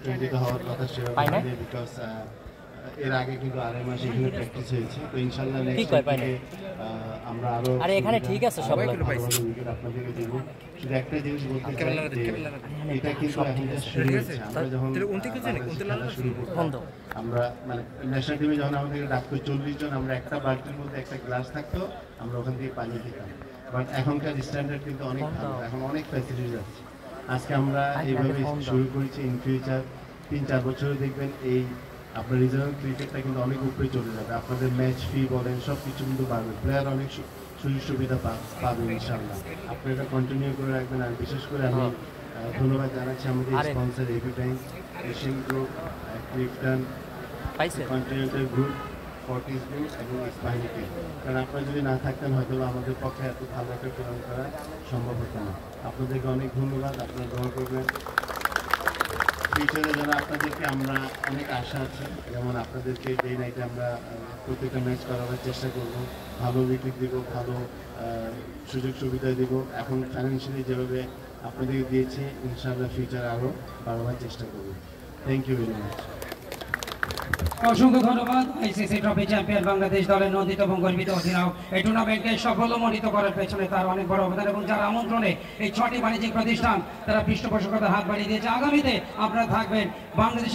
টোয়েন্টিতে হওয়ার কথা সেরকম বিকজ এর আগে কিন্তু আড়াই মাস এখানে প্র্যাকটিস হয়েছে, তো ইনশাল্লাহ নেক্সট থেকে আমরা আরো এখানে ঠিক আছে সব উইকেট আপনাদেরকে দিব। শুধু একটা জিনিস বলতে চাই যে এটা কিন্তু এখন জাস্ট শুরু হয়েছে। আমরা যখন খেলা শুরু করতাম, আমরা মানে ন্যাশনাল টিমে যখন আমাদেরকে ডাকতো 40 জন, আমরা একটা বালতির মধ্যে একটা গ্লাস থাকতো, আমরা ওখান থেকে পানি খেতাম। বাট এখনকার স্ট্যান্ডার্ড কিন্তু অনেক ভালো, এখন অনেক ফ্যাসিলিটিস আছে। আজকে আমরা এইভাবে শুরু করেছি, ইন ফিউচার 3-4 বছরে দেখবেন এই আপনার রিজনাল ক্রিকেটটা কিন্তু অনেক উপরে চলে যাবে। আপনাদের ম্যাচ ফি বলেন সব কিছু কিন্তু বাড়বে, প্লেয়ার অনেক সুযোগ সুবিধা পাবেন ইনশাল্লাহ। আপনি এটা কন্টিনিউ করে রাখবেন। আর বিশেষ করে আমি ধন্যবাদ জানাচ্ছি আমাদের স্পন্সর এবি ব্যাংক, এশিয়ান গ্রুপ, ক্রিপ্টন, কন্টিনেন্টাল গ্রুপ, ফর্টিস গ্রুপ এবং স্পাইনিকে। কারণ আপনারা যদি না থাকতেন হয়তো আমাদের পক্ষে এত ভালো একটা প্রদান করা সম্ভব হতো না। আপনাদেরকে অনেক ধন্যবাদ, আপনারা দোয়া করবেন। ফিউচারে যারা আপনাদেরকে আমরা অনেক আশা আছে, যেমন আপনাদেরকে এই নাইটে আমরা প্রত্যেকটা ম্যাচ করাবার চেষ্টা করব, ভালো উইকেট দিব, ভালো সুযোগ সুবিধা দিব। এখন ফাইন্যান্সিয়ালি যেভাবে আপনাদেরকে দিয়েছি, ইনশাআল্লাহ ফিউচারে আরও বাড়াবার চেষ্টা করব। Thank you very much. অসংখ্য ধন্যবাদ। আইসিসি ট্রফি চ্যাম্পিয়ন বাংলাদেশ দলের নন্দিত এবং গর্বিত অধিনায়ক এই টুর্নামেন্টকে সাফল্যমণ্ডিত করার পেছনে তার অনেক বড় অবদান, এবং যার আমন্ত্রণে এই 6টি বাণিজ্যিক প্রতিষ্ঠান তারা পৃষ্ঠপোষকতার হাত বাড়িয়ে দিয়েছে। আগামীতে আপনারা থাকবেন বাংলাদেশের